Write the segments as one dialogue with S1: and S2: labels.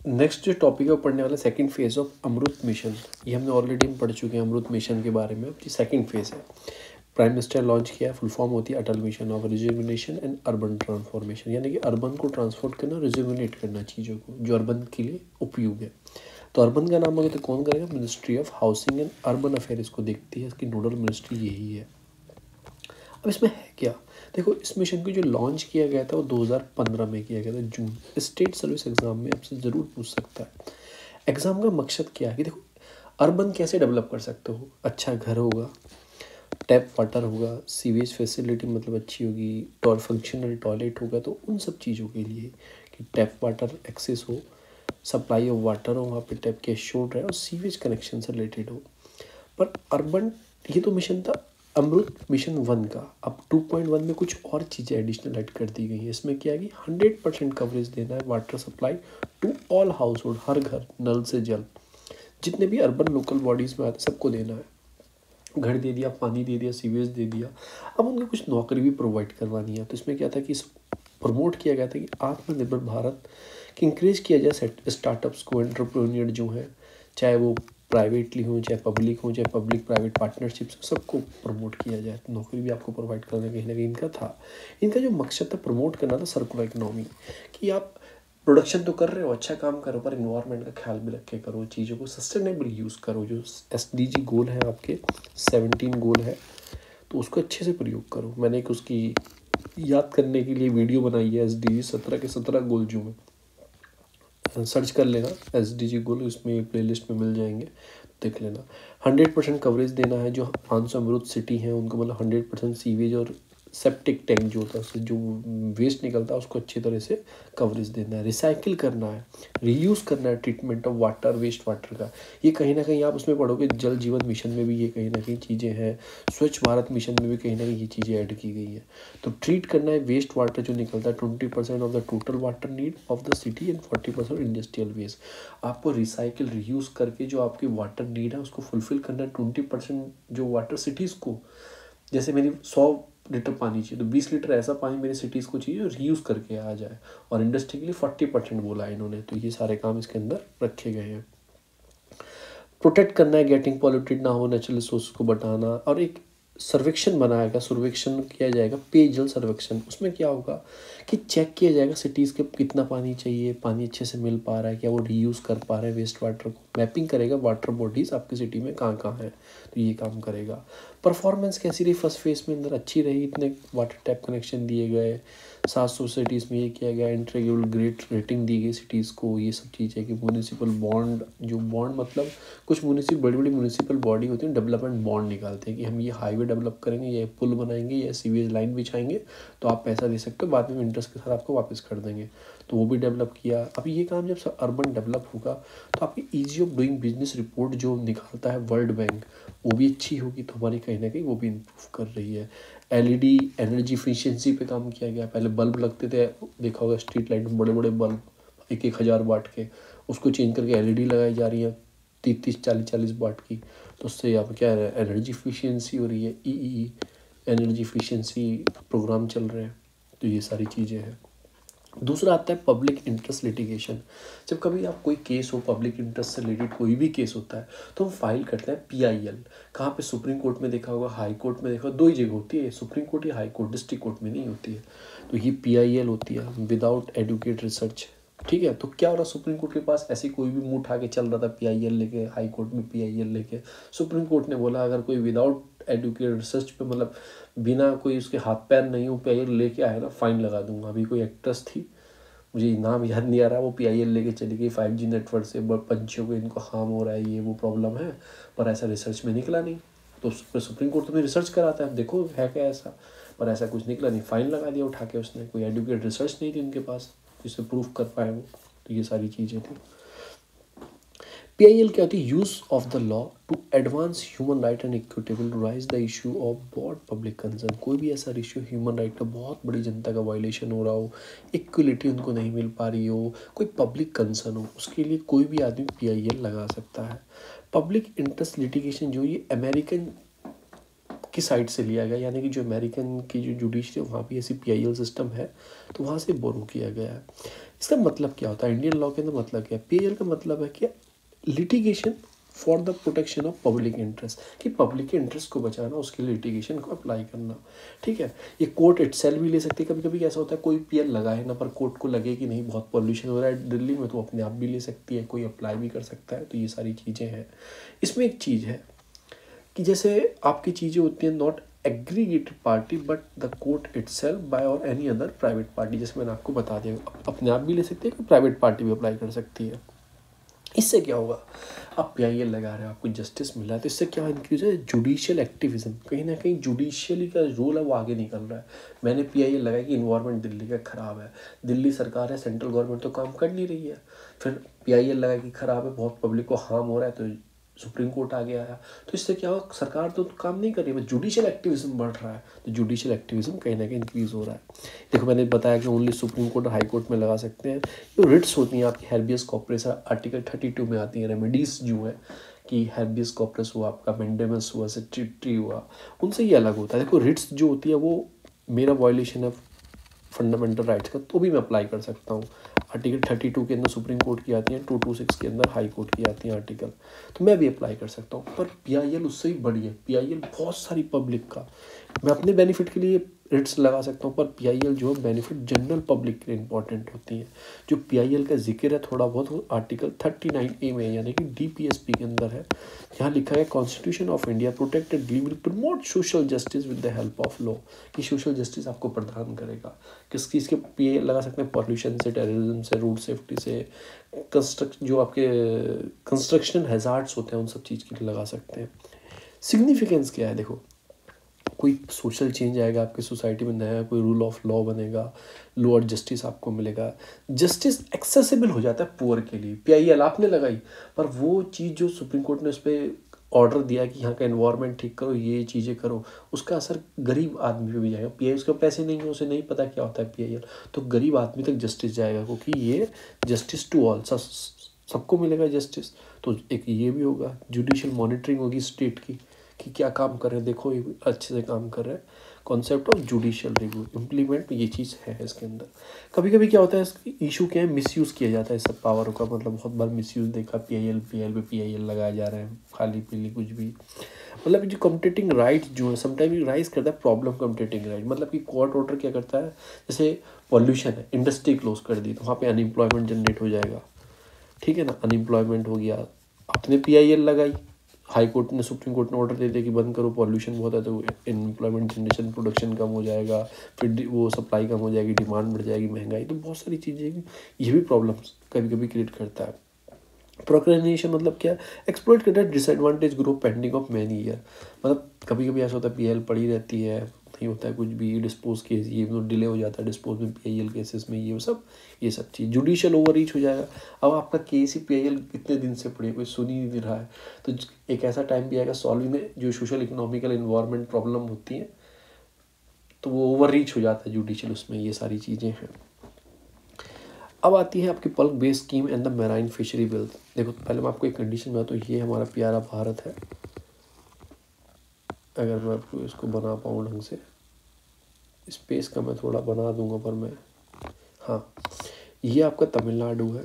S1: Next जो topic है वो पढ़ने वाला second phase of Amrut mission. ये हमने ऑलरेडी पढ़ चुके हैं अमृत मिशन के बारे में। अब ये सेकंड फेज है, प्राइम मिनिस्टर लॉन्च किया है, फुल फॉर्म होती है Atal mission of rejuvenation and urban transformation, यानी कि अर्बन को ट्रांसफॉर्म करना, रिजुविनेट करना चीज़ों को जो अर्बन के लिए उपयोग है। तो अर्बन का नाम अगर तो कौन करेगा? Ministry of housing and urban affair इसको देखती है, इसकी नोडल मिनिस्ट्री यही है। अब इसमें है क्या? देखो, इस मिशन को जो लॉन्च किया गया था वो 2015 में किया गया था, जून। स्टेट सर्विस एग्जाम में आपसे ज़रूर पूछ सकता है। एग्ज़ाम का मकसद क्या है कि देखो, अर्बन कैसे डेवलप कर सकते हो? अच्छा घर होगा, टैप वाटर होगा, सीवेज फैसिलिटी मतलब अच्छी होगी, फंक्शनल टॉयलेट होगा, तो उन सब चीज़ों के लिए कि टैप वाटर एक्सेस हो, सप्लाई ऑफ वाटर हो, वहाँ पे टैप के एश्योर्ड रहे और सीवेज कनेक्शन से रिलेटेड हो। पर अर्बन, ये तो मिशन था अमृत मिशन 1 का। अब 2.1 में कुछ और चीज़ें एडिशनल ऐड कर दी गई हैं। इसमें क्या है कि 100% कवरेज देना है water supply to all household, हर घर, नल से जल, जितने भी अर्बन लोकल बॉडीज़ में आते सबको देना है। घर दे दिया, पानी दे दिया, सीवेज दे दिया। अब उनको कुछ नौकरी भी प्रोवाइड करवानी है। तो इसमें क्या था कि प्रमोट किया गया था कि आत्मनिर्भर भारत कि इंक्रेज किया जाए स्टार्टअप्स को, एंटरप्रेन्योर जो है, चाहे वो प्राइवेटली हो, चाहे पब्लिक हो, चाहे पब्लिक प्राइवेट पार्टनरशिप्स, सबको प्रमोट किया जाए। तो नौकरी भी आपको प्रोवाइड करना कहीं ना कहीं इनका था। इनका जो मकसद था प्रमोट करना था सर्कुलर इकोनॉमी, कि आप प्रोडक्शन तो कर रहे हो, अच्छा काम करो, पर इन्वायरमेंट का ख्याल भी रख के करो, चीज़ों को सस्टेनेबल यूज़ करो। जो SDG गोल है आपके, 17 गोल है, तो उसको अच्छे से प्रयोग करो। मैंने एक उसकी याद करने के लिए वीडियो बनाई है, SDG 17 के 17 गोल जो हैं, सर्च कर लेना SDG गोल, उसमें प्लेलिस्ट में मिल जाएंगे, देख लेना। 100% कवरेज देना है। जो 500 अमृत सिटी हैं उनको मतलब 100% सीवेज और सेप्टिक टैंक जो होता है उससे जो वेस्ट निकलता है उसको अच्छी तरह से कवरेज देना है। रिसाइकिल करना है, रीयूज़ करना है, treatment of water, waste water का। ये कहीं ना कहीं आप उसमें पढ़ोगे, जल जीवन मिशन में भी ये कहीं ना कहीं चीज़ें हैं, स्वच्छ भारत मिशन में भी कहीं ना कहीं ये चीज़ें ऐड की गई हैं। तो ट्रीट करना है वेस्ट वाटर जो निकलता है, 20% of the total water need of the city and 40% industrial waste. आपको रिसाइकिल रीयूज़ करके जो आपकी वाटर नीड है उसको फुलफिल करना है। 20% जो वाटर सिटीज़ को, जैसे मेरी 100 लीटर पानी चाहिए तो 20 लीटर ऐसा पानी मेरी सिटीज़ को चाहिए जो रीयूज़ करके आ जाए। और इंडस्ट्री के लिए 40% बोला है इन्होंने। तो ये सारे काम इसके अंदर रखे गए हैं। प्रोटेक्ट करना है, गेटिंग पॉल्यूटेड ना हो, नेचुरल रिसोर्स को बचाना। और एक सर्वेक्षण बनाएगा, सर्वेक्षण किया जाएगा, पेयजल सर्वेक्षण। उसमें क्या होगा कि चेक किया जाएगा सिटीज़ के कितना पानी चाहिए, पानी अच्छे से मिल पा रहा है क्या, वो रीयूज़ कर पा रहे हैं वेस्ट वाटर को। मैपिंग करेगा वाटर बॉडीज़ आपकी सिटी में कहाँ कहाँ हैं, तो ये काम करेगा। परफॉर्मेंस कैसी रही फर्स्ट फेज में? अंदर अच्छी रही, इतने वाटर टैप कनेक्शन दिए गए, 700 सिटीज़ में ये किया गया, इंटीग्रेटेड ग्रेट रेटिंग दी गई सिटीज़ को। ये सब चीज़ें कि म्यूनिसिपल बॉन्ड, जो बॉन्ड मतलब कुछ बड़ी बड़ी म्यूनिसिपल बॉडी होती है, डेवलपमेंट बॉन्ड निकालते हैं कि हम ये हाईवे डेवलप करेंगे, ये पुल बनाएंगे, या सीवेज लाइन बिछाएंगे, तो आप पैसा दे सकते हो, बाद में इंटरेस्ट के साथ आपको वापस कर देंगे। तो वो भी डेवलप किया। अब ये काम जब अर्बन डेवलप होगा तो आपकी easy of doing business report जो निकालता है वर्ल्ड बैंक, वो भी अच्छी होगी। तो हमारी कहीं ना कहीं वो भी इम्प्रूव कर रही है। LED एनर्जी इफिशियंसी पे काम किया गया। पहले बल्ब लगते थे, देखा होगा स्ट्रीट लाइट में बड़े बड़े बल्ब 1,000 वाट के, उसको चेंज करके LED लगाई जा रही है 30-40 वाट की। तो उससे यहाँ पर क्या है, एनर्जी इफिशियंसी हो रही है। EEE एनर्जी इफिशियंसी प्रोग्राम चल रहे हैं। तो ये सारी चीज़ें हैं। दूसरा आता है पब्लिक इंटरेस्ट लिटिगेशन। जब कभी आप कोई केस हो, पब्लिक इंटरेस्ट से रिलेटेड कोई भी केस होता है, तो हम फाइल करते हैं PIL। कहाँ पे? सुप्रीम कोर्ट में देखा होगा, हाई कोर्ट में देखा होगा, 2 ही जगह होती है, सुप्रीम कोर्ट या हाई कोर्ट, डिस्ट्रिक्ट कोर्ट में नहीं होती है। तो ये PIL होती है, विदाउट एडुकेट रिसर्च। ठीक है, तो क्या हो रहा, सुप्रीम कोर्ट के पास ऐसे कोई भी मुंह उठा के चल रहा था PIL लेके, हाई कोर्ट में PIL लेके। सुप्रीम कोर्ट ने बोला अगर कोई विदाउट एडुकेट रिसर्च पे, मतलब बिना कोई उसके हाथ पैर नहीं हो, PIL लेके आए ना, फाइन लगा दूंगा। अभी कोई एक्ट्रेस थी, मुझे नाम याद नहीं आ रहा, वो PIL लेके चली गई 5G नेटवर्क से, पंछियों को इनको हार्म हो रहा है, ये वो प्रॉब्लम है, पर ऐसा रिसर्च में निकला नहीं। तो सुप्रीम कोर्ट तुम्हें रिसर्च कराता है, देखो है क्या ऐसा, पर ऐसा कुछ निकला नहीं, फाइन लगा दिया उठा के उसने। कोई एडुकेट रिसर्च नहीं थी उनके पास जिससे प्रूफ कर पाए वो। तो ये सारी चीज़ें थी। PIL क्या होती है? Use of the law to advance human right and equitable raise the issue of broad public concern. कोई भी ऐसा इशू ह्यूमन राइट का बहुत बड़ी जनता का वायलेशन हो रहा हो, इक्वलिटी उनको नहीं मिल पा रही हो, कोई पब्लिक कंसर्न हो, उसके लिए कोई भी आदमी PIL लगा सकता है। पब्लिक इंटरेस्ट लिटिगेशन जो ये अमेरिकन की साइड से लिया गया, यानी कि जो अमेरिकन की जो जुडिशरी है वहाँ भी ऐसी PIL सिस्टम है, तो वहाँ से बोरो किया गया है। इसका मतलब क्या होता है, इंडियन लॉ के अंदर मतलब क्या है, PIL का मतलब है कि litigation for the protection of public interest, कि पब्लिक के इंटरेस्ट को बचाना, उसके लिए लिटिगेशन को अप्लाई करना। ठीक है, ये कोर्ट इटसेल्फ भी ले सकती है। कभी कभी कैसा होता है कोई PIL लगाए ना, पर कोर्ट को लगे कि नहीं बहुत पॉल्यूशन हो रहा है दिल्ली में, तो अपने आप भी ले सकती है, कोई अप्लाई भी कर सकता है। तो ये सारी चीज़ें हैं। इसमें एक चीज़ है कि जैसे आपकी चीज़ें होती हैं not aggregated party but the court itself by or any other private party, जैसे मैंने आपको बता दिया, अपने आप भी ले सकती है, कोई प्राइवेट पार्टी भी अप्लाई कर सकती है। इससे क्या होगा, आप PIL लगा रहे हो, आपको जस्टिस मिला है, तो इससे क्या इंक्रीज है, जुडिशियल एक्टिविज्म, कहीं ना कहीं जुडिशियली का रोल है वो आगे निकल रहा है। मैंने PIL लगाया कि इन्वायरमेंट दिल्ली का ख़राब है, दिल्ली सरकार है, सेंट्रल गवर्नमेंट तो काम कर नहीं रही है, फिर PIL लगा कि ख़राब है, बहुत पब्लिक को हार्म हो रहा है, तो सुप्रीम कोर्ट आ गया है। तो इससे क्या होगा, सरकार तो काम नहीं कर रही है, बस जुडिशियल एक्टिविज्म बढ़ रहा है, तो जुडिशियल एक्टिविज्म कहीं ना कहीं इंक्रीज हो रहा है। देखो मैंने बताया कि ओनली सुप्रीम कोर्ट और हाई कोर्ट में लगा सकते हैं। जो रिट्स होती हैं आपकी, हैर्बियस कॉर्पस आर्टिकल 32 में आती है, रेमेडीज जो है कि हैर्बियस कॉर्पस हुआ, आपका मेंडेमस हुआ, सेट्रिटी हुआ, उनसे ये अलग होता है। देखो रिट्स जो होती है वो मेरा वायलेशन है फंडामेंटल राइट्स का, तो भी मैं अप्लाई कर सकता हूँ। आर्टिकल 32 के अंदर सुप्रीम कोर्ट की आती है, 226 के अंदर हाई कोर्ट की आती है आर्टिकल, तो मैं भी अप्लाई कर सकता हूँ। पर PIL उससे ही बड़ी है, PIL बहुत सारी पब्लिक का, मैं अपने बेनिफिट के लिए रिट्स लगा सकता हूँ, पर PIL जो है बेनिफिट जनरल पब्लिक के लिए इंपॉर्टेंट होती है। जो PIL का जिक्र है थोड़ा बहुत वो आर्टिकल 39A में, यानी कि DPSP के अंदर है। यहाँ लिखा है constitution of India protected will promote social justice with the help of law, कि सोशल जस्टिस आपको प्रदान करेगा। किस चीज़ के PIL लगा सकते हैं, पॉल्यूशन से, टेररिज्म से, रोड सेफ्टी से, जो आपके कंस्ट्रक्शन हैजार्ड्स होते हैं उन सब चीज़ के लिए लगा सकते हैं। सिग्निफिकेंस क्या है, देखो कोई सोशल चेंज आएगा आपकी सोसाइटी में, नया कोई रूल ऑफ लॉ बनेगा, लॉ और जस्टिस आपको मिलेगा, जस्टिस एक्सेसिबल हो जाता है पुअर के लिए। PIL आपने लगाई, पर वो चीज़ जो सुप्रीम कोर्ट ने उस पर ऑर्डर दिया कि यहाँ का एनवायरनमेंट ठीक करो, ये चीज़ें करो, उसका असर गरीब आदमी पे भी जाएगा। PIL उसके पैसे नहीं है, उसे नहीं पता क्या होता है PIL, तो गरीब आदमी तक जस्टिस जाएगा, क्योंकि ये जस्टिस टू ऑल, सबको मिलेगा जस्टिस। तो एक ये भी होगा, जुडिशियल मॉनिटरिंग होगी स्टेट की कि क्या काम कर रहे हैं, देखो ये अच्छे से काम कर रहे हैं। Concept of judicial review implement, ये चीज़ है इसके अंदर। कभी कभी क्या होता है, इसकी इशू क्या है, मिसयूज़ किया जाता है इस सब पावर का, मतलब बहुत बार मिसयूज़ देखा, PIL पे PIL लगाए जा रहे हैं, खाली पीली कुछ भी, मतलब जो कम्पटेटिंग राइट्स जो है समटाइम राइज करता है प्रॉब्लम कम्पटेटिंग राइट, मतलब कि कोर्ट ऑर्डर क्या करता है, जैसे पॉल्यूशन है, इंडस्ट्री क्लोज कर दी तो वहाँ पे अनएम्प्लॉयमेंट जनरेट हो जाएगा। ठीक है ना, अनएम्प्लॉयमेंट हो गया, आपने PIL लगाई, हाई कोर्ट ने, सुप्रीम कोर्ट ने ऑर्डर दे दिया कि बंद करो, पॉल्यूशन बहुत है, तो एम्प्लॉयमेंट जनरेशन, प्रोडक्शन कम हो जाएगा, फिर वो सप्लाई कम हो जाएगी, डिमांड बढ़ जाएगी, महंगाई, तो बहुत सारी चीज़ें, ये भी प्रॉब्लम्स कभी कभी क्रिएट करता है। प्रोक्रेस्टिनेशन मतलब क्या, एक्सप्लॉइट करता है disadvantage grow pending of many year, मतलब कभी कभी ऐसा होता है PIL पड़ी रहती है, नहीं होता है कुछ भी, डिस्पोज केस ये डिले हो जाता है डिस्पोज में, PIL केसेस में ये सब चीज़, जुडिशियल ओवर रीच हो जाएगा। अब आपका केस ही PIL कितने दिन से पड़ी, कोई सुन ही नहीं रहा है, तो एक ऐसा टाइम भी आएगा सॉल्विंग में जो सोशल इकोनॉमिकल इन्वायरमेंट प्रॉब्लम होती है, तो वो ओवर रीच हो जाता है जुडिशियल, उसमें ये सारी चीज़ें हैं। अब आती है आपकी Palk Bay scheme and the marine fishery bill. देखो पहले मैं आपको एक कंडीशन में, तो ये हमारा प्यारा भारत है, अगर मैं आपको इसको बना पाऊँ ढंग से, स्पेस का मैं थोड़ा बना दूंगा, पर मैं, हाँ, ये आपका तमिलनाडु है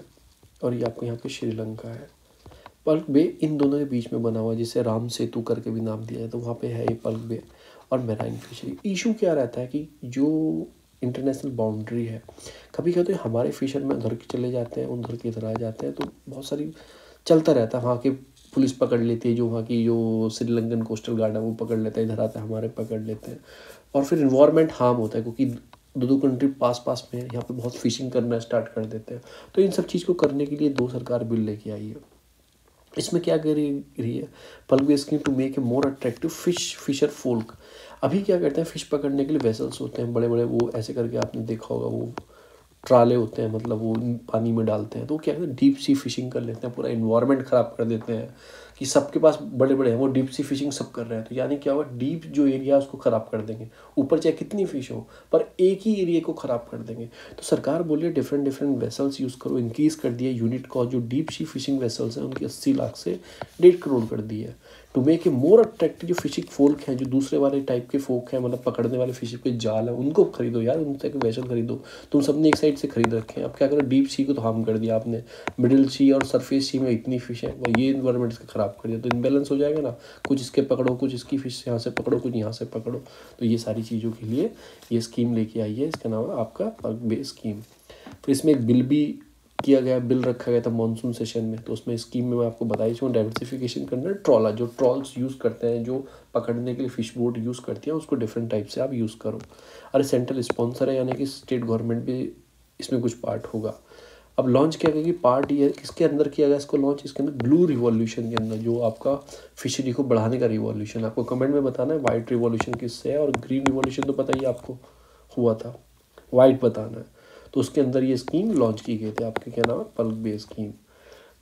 S1: और ये आपका यहाँ पे श्रीलंका है। पल्क बे इन दोनों के बीच में बना हुआ, जिसे राम सेतु करके भी नाम दिया है, तो वहाँ पे है ये पल्क बे और मैराइन फिशरी। इशू क्या रहता है कि जो इंटरनेशनल बाउंड्री है, कभी कहते हैं हमारे फिशरमैन उधर के चले जाते हैं, उधर के इधर आ जाते हैं, तो बहुत सारी चलता रहता है, वहाँ की पुलिस पकड़ लेती है, जो वहाँ की जो श्रीलंकन कोस्टल गार्ड है वो पकड़ लेता है, इधर आता है हमारे पकड़ लेते हैं, और फिर इन्वायरमेंट हार्म होता है, क्योंकि दो कंट्री पास में है, यहाँ पे बहुत फिशिंग करना स्टार्ट कर देते हैं। तो इन सब चीज़ को करने के लिए दो सरकार बिल लेके आई है। इसमें क्या कर रही है, Palk Bay scheme to make a more attractive fisher folk. अभी क्या करते हैं, फिश पकड़ने के लिए वेसल्स होते हैं बड़े बड़े, वो ऐसे करके आपने देखा होगा, वो ट्राले होते हैं, मतलब वो पानी में डालते हैं, तो क्या कहते हैं डीप सी फिशिंग कर लेते हैं, पूरा इन्वायरमेंट ख़राब कर देते हैं, कि सबके पास बड़े बड़े हैं, वो डीप सी फिशिंग सब कर रहे हैं, तो यानी क्या होगा, डीप जो एरिया है उसको ख़राब कर देंगे, ऊपर चाहे कितनी फिश हो पर एक ही एरिया को ख़राब कर देंगे। तो सरकार बोल रही है डिफरेंट वेसल्स यूज़ करो, इंक्रीज़ कर दिया यूनिट कॉस्ट, जो डीप सी फिशिंग वेसल्स हैं उनकी 80 लाख से 1.5 करोड़ कर दी है, to make a more attractive. जो फिशिंग फोक हैं, जो दूसरे वाले टाइप के फोक हैं, मतलब पकड़ने वाले फिशिंग के जाल हैं, उनको खरीदो यार, उनसे वेसल खरीदो। तुम सबने एक साइड से खरीद रखे हैं, अब क्या करो, डीप सी को तो हार्म कर दिया आपने, मिडिल सी और सरफेस सी में इतनी फिश है, वो ये इन्वायरमेंट इसका ख़राब कर दिया, तो इनबैलेंस हो जाएगा ना, कुछ इसके पकड़ो, कुछ इसकी फिश यहाँ से पकड़ो, कुछ यहाँ से पकड़ो। तो ये सारी चीज़ों के लिए ये स्कीम लेके आई है, इसका नाम है आपका पर्क बे स्कीम। फिर इसमें एक बिल भी किया गया, बिल रखा गया था मानसून सेशन में, तो उसमें स्कीम में मैं आपको बताई इसमें डाइवर्सिफिकेशन करना है, ट्रॉलर जो ट्रॉल्स यूज़ करते हैं, जो पकड़ने के लिए फिश बोट यूज़ करती हैं, उसको डिफरेंट टाइप से आप यूज़ करो। अरे सेंट्रल स्पॉन्सर है, यानी कि स्टेट गवर्नमेंट भी इसमें कुछ पार्ट होगा। अब लॉन्च किया गया कि पार्ट ये किसके अंदर किया गया इसको लॉन्च, इसके अंदर ब्लू रिवॉल्यूशन के अंदर, जो आपका फिशरी को बढ़ाने का रिवॉल्यूशन। आपको कमेंट में बताना है वाइट रिवॉल्यूशन किससे है, और ग्रीन रिवॉल्यूशन तो पता ही आपको हुआ था, वाइट बताना है। तो उसके अंदर ये स्कीम लॉन्च की गई थी, आपके क्या नाम है, पल्क बे स्कीम।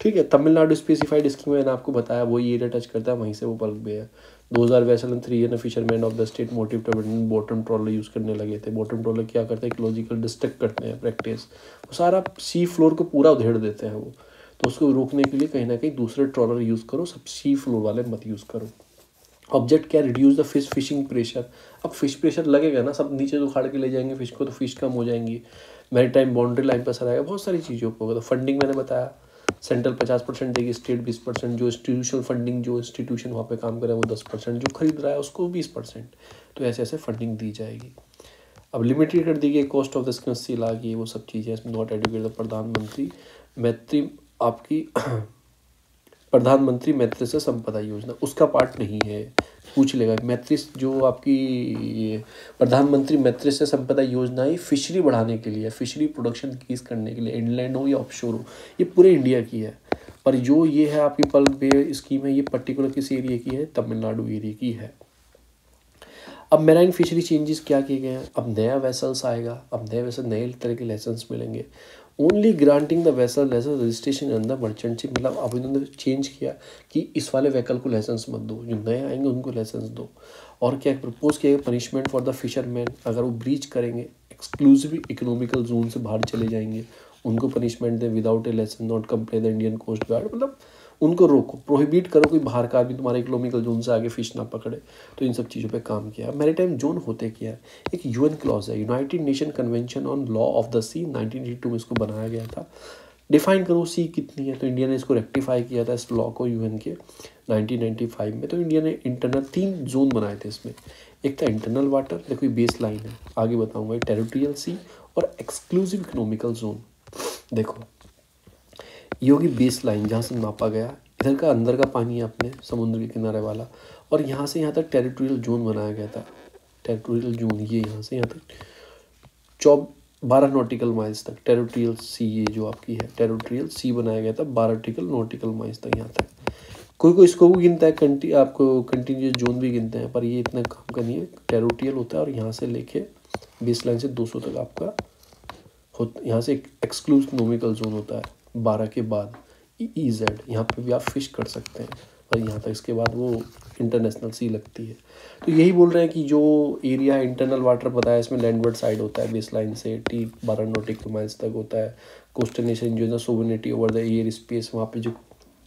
S1: ठीक है, तमिलनाडु स्पेसिफाइड स्कीम मैंने आपको बताया, वही एरिया टच करता है, वहीं से वो पल्क बे है। 2000 vessel and 3 year fisherman of the state motive to bottom trawler use करने लगे थे। बॉटम ट्रॉलर क्या करते हैं, इकोलॉजिकल डिस्ट्रक्ट करते हैं प्रैक्टिस, वो सारा सी फ्लोर को पूरा उधेड़ देते हैं वो, तो उसको रोकने के लिए कहीं ना कहीं दूसरे ट्रॉलर यूज़ करो, सब सी फ्लोर वाले मत यूज़ करो। ऑब्जेक्ट क्या, reduce the fish fishing pressure. अब फिश प्रेशर लगेगा ना, सब नीचे तो उखाड़ के ले जाएंगे फिश को, तो फिश कम हो जाएंगी, मैरीटाइम बाउंड्री लाइन पर असर आएगा, बहुत सारी चीज़ों को होगा। तो फंडिंग मैंने बताया, सेंट्रल 50% देगी, स्टेट 20%, जो इंस्टीट्यूशनल फंडिंग, जो इंस्टीट्यूशन वहाँ पे काम करे वो 10%, जो खरीद रहा है उसको 20%, तो ऐसे ऐसे फंडिंग दी जाएगी। अब लिमिटेड कर दी गई, cost of the scheme 80 lakh, ये वो सब चीज़ें इसमें नॉट एडुकेटेड। प्रधानमंत्री मैत्री आपकी प्रधानमंत्री मत्स्य संपदा योजना उसका पार्ट नहीं है, पूछ लेगा। मैत्री जो आपकी प्रधानमंत्री मत्स्य संपदा योजना है, फिशरी बढ़ाने के लिए, फिशरी प्रोडक्शन इंक्रीज करने के लिए, इनलैंड हो या ऑफशोर हो, ये पूरे इंडिया की है। पर जो ये है आपकी पल्क बे स्कीम है, ये पर्टिकुलर किस एरिया की है, तमिलनाडु एरिया की है। अब मेराइन फिशरी चेंजेस क्या किए गए हैं, अब नया वेसल्स आएगा, अब नए वेसल नए तरह के लाइसेंस मिलेंगे। Only granting the vessel licence registration under merchant shipping, मतलब अब इन्होंने चेंज किया कि इस वाले व्हीकल को लाइसेंस मत दो, जो नए आएंगे उनको लाइसेंस दो। और क्या प्रपोज किया, पनिशमेंट फॉर द फिशरमैन, अगर वो ब्रीच करेंगे, एक्सक्लूसिव इकोनॉमिकल जोन से बाहर चले जाएंगे, उनको पनिशमेंट दें, without a licence not comply the Indian coast guard, मतलब उनको रोको, प्रोहिबिट करो, कोई बाहर का आदमी तुम्हारे इकोनॉमिकल जोन से आगे फिश ना पकड़े। तो इन सब चीज़ों पे काम किया। मैरीटाइम जोन होते क्या है, एक यूएन क्लॉज है, United Nation convention on law of the sea, 1982 में इसको बनाया गया था। डिफाइन करो सी कितनी है, तो इंडिया ने इसको रेक्टिफाई किया था इस लॉ को यूएन के 1995 में। तो इंडिया ने इंटरनल 3 जोन बनाए थे इसमें, एक था इंटरनल वाटर, देखो बेस लाइन है, आगे बताऊंगा, टेरिटोरियल सी और एक्सक्लूसिव इकोनॉमिकल जोन। देखो ये होगी बेस लाइन जहाँ से नापा गया, इधर का अंदर का पानी है अपने समुद्र के किनारे वाला, और यहाँ से यहाँ तक टेरिटोरियल जोन बनाया गया था। टेरिटोरियल जोन ये यहाँ से यहाँ तक 12 नॉटिकल माइल्स तक, टेरिटोरियल सी ये जो आपकी है, टेरिटोरियल सी बनाया गया था 12 नॉटिकल माइल्स तक यहाँ तक। कोई इसको भी गिनता है, आपको कंटिन्यूस जोन भी गिनते हैं, पर ये इतना काम का नहीं है, टेरिटोरियल होता है। और यहाँ से लेके बेस लाइन से 200 तक आपका यहाँ से एक एक्सक्लूसिव इकोनॉमिकल जोन होता है, 12 के बाद EEZ, यहाँ पे भी आप फिश कर सकते हैं, और यहाँ तक इसके बाद वो इंटरनेशनल सी लगती है। तो यही बोल रहे हैं कि जो एरिया इंटरनल वाटर बताया, इसमें लैंडवर्ड साइड होता है, बेस लाइन से 12 नॉटिकल माइल्स तक होता है। कोस्टल नेशन जो है ना, sovereignty over the air space, वहाँ पे जो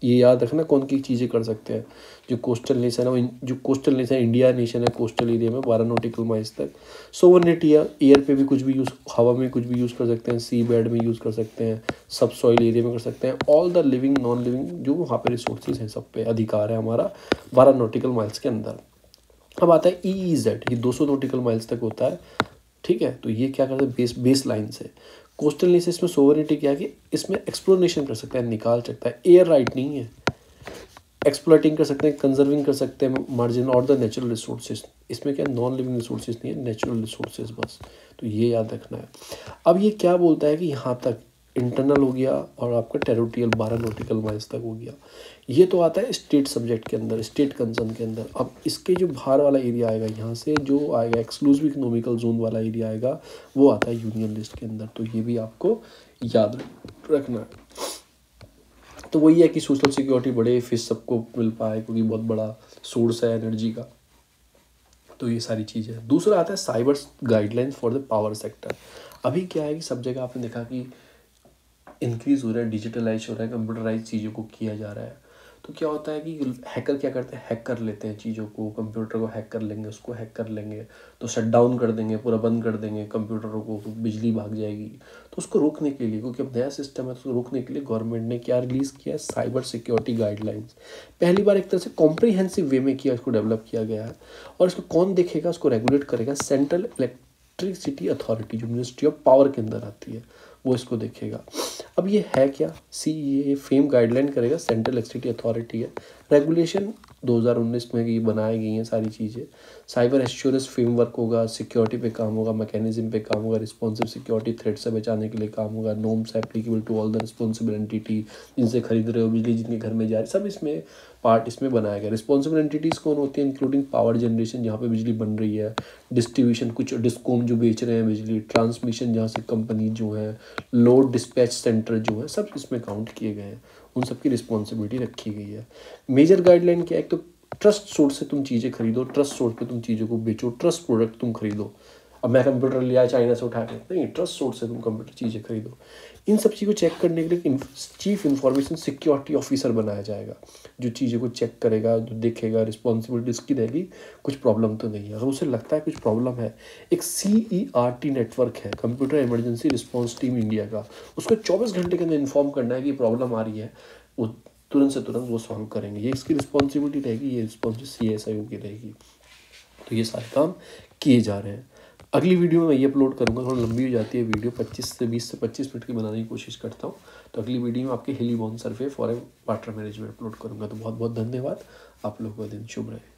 S1: ये याद रखना कौन की चीज़ें कर सकते हैं, जो कोस्टल नेशन है, जो कोस्टल नेशन इंडिया नेशन है, कोस्टल एरिया में 12 नॉटिकल माइल्स तक। सोवरेनिटी एयर पे भी कुछ भी यूज़, हवा में कुछ भी यूज़ कर सकते हैं, सी बेड में यूज़ कर सकते हैं, सब सॉइल एरिया में कर सकते हैं, all the living non living जो वहाँ पे रिसोर्सेज हैं, सब पे अधिकार है हमारा 12 नॉटिकल माइल्स के अंदर। अब आता है EEZ, ये 200 नॉटिकल माइल्स तक होता है। ठीक है, तो ये क्या करता है, बेस लाइन से। कोस्टल नेशन इसमें सोवरेनिटी क्या है कि इसमें एक्सप्लोरेशन कर सकता है, निकाल सकता है, एयर राइट नहीं है, एक्सप्लॉइटिंग कर सकते हैं, कंजर्विंग कर सकते हैं मार्जिन और द नेचुरल रिसोर्सेज। इसमें क्या नॉन लिविंग रिसोर्सेज नहीं है, नेचुरल रिसोर्सेज बस, तो ये याद रखना है। अब ये क्या बोलता है कि यहाँ तक इंटरनल हो गया और आपका टेरिटोरियल 12 नॉटिकल माइल्स तक हो गया। ये तो आता है स्टेट सब्जेक्ट के अंदर, स्टेट कंसर्न के अंदर। अब इसके जो बाहर वाला एरिया आएगा, यहाँ से जो आएगा एक्सक्लूसिव इकोनॉमिकल जोन वाला एरिया आएगा, वो आता है यूनियन लिस्ट के अंदर। तो ये भी आपको याद रखना है। तो वही है कि सोशल सिक्योरिटी बढ़े, फिर सबको मिल पाए, क्योंकि बहुत बड़ा सोर्स है एनर्जी का। तो ये सारी चीज़ें हैं। दूसरा आता है cyber guidelines for the power sector. अभी क्या है कि सब जगह आपने देखा कि इंक्रीज़ हो रहा है, डिजिटलाइज हो रहा है, कंप्यूटराइज चीज़ों को किया जा रहा है। तो क्या होता है कि हैकर क्या करते हैं, हैक कर लेते हैं चीज़ों को, कंप्यूटर को हैक कर लेंगे, उसको हैक कर लेंगे, तो शट डाउन कर देंगे, पूरा बंद कर देंगे कंप्यूटरों को, तो बिजली भाग जाएगी। तो उसको रोकने के लिए, क्योंकि अब नया सिस्टम है, तो उसको रोकने के लिए गवर्नमेंट ने क्या रिलीज़ किया है, साइबर सिक्योरिटी गाइडलाइंस। पहली बार एक तरह से कॉम्प्रिहेंसिव वे में किया, इसको डेवलप किया गया है। और इसको कौन देखेगा, उसको रेगुलेट करेगा, सेंट्रल इलेक्ट्रिसिटी अथॉरिटी, जो मिनिस्ट्री ऑफ पावर के अंदर आती है, वो इसको देखेगा। अब ये है क्या, CEA फेम गाइडलाइन करेगा, सेंट्रल इलेक्ट्रिसिटी अथॉरिटी है। रेगुलेशन 2019 में ये बनाई गई हैं सारी चीज़ें। साइबर एश्योरेंस फ्रेमवर्क होगा, सिक्योरिटी पे काम होगा, मैकेनिज्म पे काम होगा, रिस्पॉन्सिव सिक्योरिटी थ्रेट से बचाने के लिए काम होगा, norms applicable to all the responsible entity, जिनसे खरीद रहे हो बिजली, जिनके घर में जा रही, सब इसमें पार्ट इसमें बनाया गया। रिस्पॉन्सिबल एंटिटीज़ कौन होती हैं, इंक्लूडिंग पावर जनरेशन, जहाँ पे बिजली बन रही है, डिस्ट्रीब्यूशन, कुछ डिस्कॉम जो बेच रहे हैं बिजली, ट्रांसमिशन जहाँ से कंपनी जो है, लोड डिस्पैच सेंटर जो है, सब इसमें काउंट किए गए हैं, उन सबकी रिस्पॉन्सिबिलिटी रखी गई है। मेजर गाइडलाइन क्या है, एक तो ट्रस्ट सोर्स से तुम चीज़ें खरीदो, ट्रस्ट सोर्स पे तुम चीज़ों को बेचो, ट्रस्ट प्रोडक्ट तुम खरीदो। अब मैं कंप्यूटर लिया चाइना से उठा के, नहीं, ट्रस्ट सोर्स से तुम कंप्यूटर चीज़ें खरीदो। इन सब चीज़ों को चेक करने के लिए चीफ इंफॉर्मेशन सिक्योरिटी ऑफिसर बनाया जाएगा, जो चीज़ों को चेक करेगा, जो देखेगा, रिस्पॉन्सिबिलिटी इसकी रहेगी, कुछ प्रॉब्लम तो नहीं है। अगर उसे लगता है कुछ प्रॉब्लम है, एक CERT नेटवर्क है, computer emergency response team India का, उसको 24 घंटे के अंदर इन्फॉर्म करना है कि प्रॉब्लम आ रही है, वो तुरंत से तुरंत वो सॉल्व करेंगे। ये इसकी रिस्पॉन्सिबिलिटी रहेगी, ये रिस्पॉन्सिबिलिटी CSIO की रहेगी। तो ये सारे काम किए जा रहे हैं। अगली वीडियो में मैं ये अपलोड करूँगा, थोड़ा लंबी हो जाती है वीडियो, 20 से 25 मिनट की बनाने की कोशिश करता हूँ। तो अगली वीडियो में आपके heliborne survey for water management upload करूँगा। तो बहुत बहुत धन्यवाद, आप लोगों का दिन शुभ रहे।